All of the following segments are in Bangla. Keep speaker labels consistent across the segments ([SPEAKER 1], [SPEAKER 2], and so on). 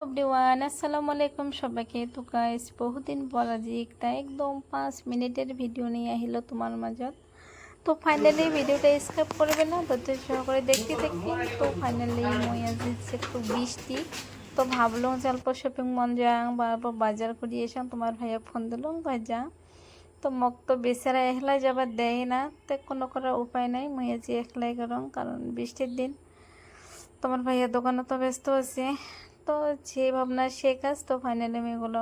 [SPEAKER 1] এভরিওয়ান আসসালামু আলাইকুম সবাইকে। তো গাইস বহুদিন পর আজি একটা একদম 5 মিনিটের ভিডিও নিয়ে আহিল তোমার মাজত। তো ফাইনালি ভিডিওটা স্কিপ করবে না, ধৈর্য সহকারে দেখতে দেখতে। তো ফাইনালি মই আজি একটু বৃষ্টি, তো ভাবলাম যে অল্প শপিং মল যাং বা অল্প বাজার করে এসাম। তোমার ভাইয়া ফোন দিলাম যা, তো মোক তো বেচারা একলাই যাবার দেয় না, তো কোনো করার উপায় নাই, মই আজি একলাই করং কারণ বৃষ্টির দিন। তোমার ভাইয়া দোকানে তো ব্যস্ত আছে, তো যে ভাবনা সে কাজ। তো ফাইনালি আমি এগুলো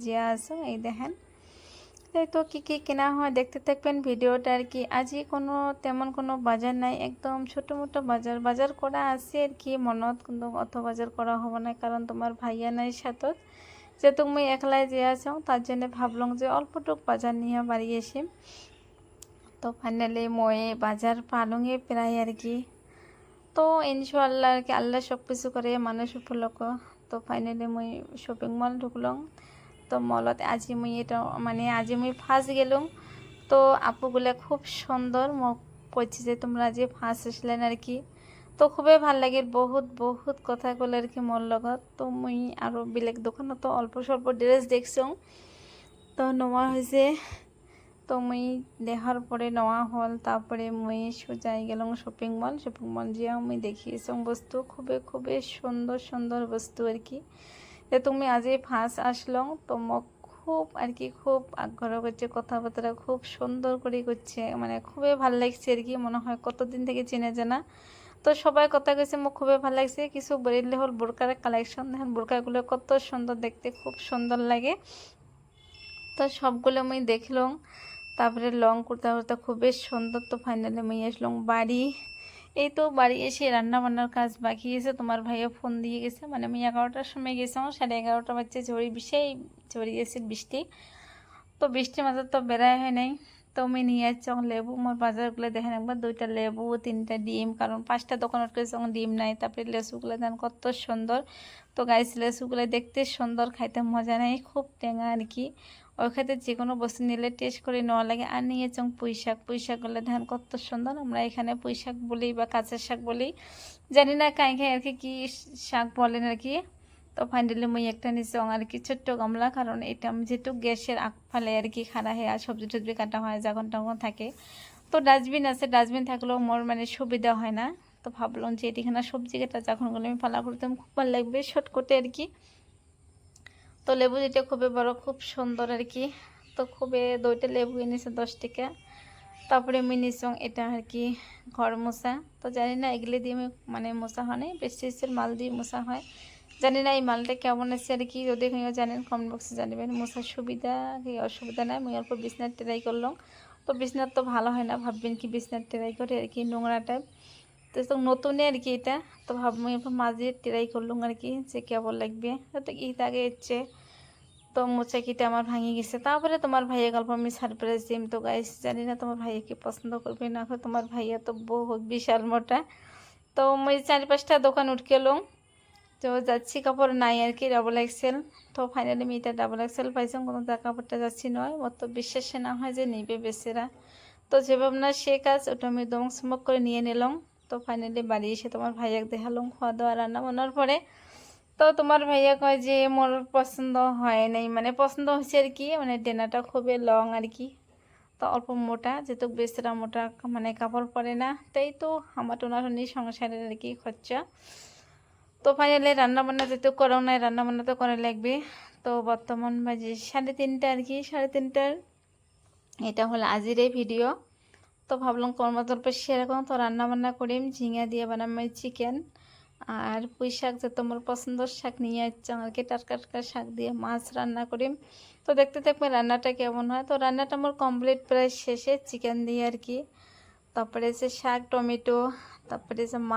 [SPEAKER 1] জিয়া আসো এই দেখেন। তাই তো কী কী কেনা হয় দেখতে থাকবেন ভিডিওটা আর কি। আজই তেমন কোনো বাজার নাই, একদম ছোটো মোটো বাজার করা আছে আর কি মনত, কিন্তু অত বাজার করা হবে না কারণ তোমার ভাইয়া নাই সাথে, যে তুমি একলাই যে আছো তার জন্য ভাবলাম যে অল্পটুক বাজার নিয়ে বাড়ি এসে। তো ফাইনালি মই বাজার পালুঙে প্রায় আর কি। তো ইনশাআল্লাহ আর কি আল্লাহ সব কিছু করে মানুষ উপলক্ষ। তো ফাইনালি মুই শপিং মল ঢুকলাম। তো মলত আজি মুই এটা আজি মুই ফার্স্ট গেলুম। তো আপুগুলা খুব সুন্দর মোক কইছে যে তোমরা আজি ফার্স্ট আসলেন আর কি। তো খুবই ভাল লাগিল, বহুত বহুত কথা কলে আর কি মোর লগত। তো মুই আরও বেলেগ দোকানত তো অল্প স্বল্প ড্রেস দেখছং, তো নেওয়া হয়েছে। তো মুই দেখার পরে নেওয়া হল, তারপরে মুই সোজাই গেলাম শপিং মল যে মুই দেখিয়েছং বস্তু খুবই খুবই সুন্দর সুন্দর বস্তু আর কি। যে তুমি আজি ফার্স্ট আসলং, তো মোক খুব আর কি খুব আগ্রহ করছে, কথাবার্তা খুব সুন্দর করে করছে, খুবই ভাল লাগছে আর কি। মনে হয় কতদিন থেকে চিনে জানা। তো সবাই কথা কইছে মোক খুবই ভালো লাগছে। কিছু বলিলে হল বোরকার কালেকশন, দেখেন বোরকাগুলো কত সুন্দর দেখতে, খুব সুন্দর লাগে। তো সবগুলো মুই দেখলাম, তারপরে লং কুর্তা খুবই সুন্দর। তো ফাইনালি মুই আসলাম বাড়ি। এই তো বাড়ি এসে রান্না বান্নার কাজ বাকি গেছে। তোমার ভাইয়া ফোন দিয়ে গেছে, আমি 11টার সময় গেছিলাম, 11:30 বাজছে, ঝড়ি গেছে বৃষ্টি। তো বৃষ্টির মাঝে তো বেড়াই হয় নাই। তো আমি নিয়ে আসছি লেবু, মোর বাজারগুলো দেখেন একবার, 2টা লেবু, 3টা ডিম, কারণ 5টা দোকানত গেছে ডিম নাই। তারপরে লেসুগুলো দেখেন কত সুন্দর। তো গাইস লেসুগুলো দেখতে সুন্দর, খাইতে মজা নেই, খুব টেঙা আর কি। ওই খাইতে যে কোনো বস্তু নিলে টেস্ট করে নেওয়া লাগে। আর নিয়েছ পুঁইশাকগুলো দেখেন কত সুন্দর। আমরা এখানে পুঁইশাক বলি বা কাঁচা শাক বলি, জানি না কাই আর কি কী শাক বলেন আর কি। তো ফাইনালি মুই একটা নিচে আর কি ছোট্ট গামলা, কারণ এটা আমি যেহেতু গ্যাসের আগফালে আর কি খানা হয়ে আর সবজি টবজি কাটা হয় যখন তখন থাকে। তো ডাস্টবিন আছে, ডাস্টবিন থাকলেও মোর সুবিধা হয় না। তো ভাবলাম যে এটিখানে সবজি কাটা যখনগুলো আমি ফালা করতাম খুব ভালো লাগবে শর্ট করতে আর কি। তো লেবু যেটা খুবই বড়, খুব সুন্দর আর কি। তো খুবই 2টা লেবু এনেছে 10 টাকা। তারপরে আমি নিছং এটা আর কি ঘর মোছা। তো জানি না এগুলি দিয়ে আমি মোছা হয় না, প্রেস্টিজের মাল দিয়ে মোছা হয়। জানি না এই মালটা কেমন আছে আর কি, যদি কেউ জানেন কমেন্ট বক্সে জানাবেন। মোছার সুবিধা কি অসুবিধা নাই। আমি অল্প বিছনার ট্রাই করলাম, তো বিছনার তো ভালো হয় না, ভাববেন কি বিছনার ট্রাই করে আর কি নোংরা টাইপ। তো নতুনই আর কি এটা। তো ভাবলাম এরপর মাঝে ট্রাই করলাম আর কি যে কেমন লাগবে। তো ঈদ আগে ইচ্ছে, তো মোচাকিটা আমার ভাঙি গেছে। তারপরে তোমার ভাইয়া গল্প আমি সারপ্রাইজ দিম। তো গাইস জানি না তোমার ভাইয়া কি পছন্দ করবে না, তোমার ভাইয়া তো বহুত বিশাল মোটা। তো মই 4-5টা দোকান উঠকে এলাম, তো যাচ্ছি কাপড় নাই আর কি ডাবল এক্সেল। তো ফাইনালি আমি এটা ডাবল এক্সেল পাইছিলাম, কোনো কাপড়টা যাচ্ছি নয়, ওর তো বিশ্বাসে না হয় যে নিবে বেচেরা। তো যে ভাবনা সে কাজ, ওটা আমি দমক সমক করে নিয়ে নিলাম। তো ফাইনালি বাড়ি এসে তোমার ভাইয়াকে দেখালাম খাওয়া দাওয়া রান্না বান্নার পরে। তো তোমার ভাইয়া কয় যে মোর পছন্দ হয় নাই, পছন্দ হয়েছে আর কি, ডেনাটা খুবই লং আর কি। তো অল্প মোটা, যেহেতু বেচেরা মোটা কাপড় পরে না, তাই তো আমার টোনাটনি সংসারের আর কি খরচা। তো ফাইনালি রান্নাবান্না যেহেতু করো নাই, রান্নাবান্না তো করা লাগবে। তো বর্তমান বাজে 3:30 আর কি, 3:30। এটা হলো আজির এই ভিডিও। তো ভাবলাম কর্মতল্পে সেরকম তো রান্নাবান্না করিম, ঝিঙা দিয়ে বানাম চিকেন আর পুঁই শাক, যে তোমার পছন্দের শাক নিয়ে আসছে আর কি, টাটকা টাটকা শাক দিয়ে মাছ রান্না করিম। তো দেখতে থাকবে রান্নাটা কেমন হয়। তো রান্নাটা আমার কমপ্লিট প্রায় শেষে, চিকেন দিয়ে আর কি। তারপরে যে শাক, টমেটো, তারপরে যে মাছ।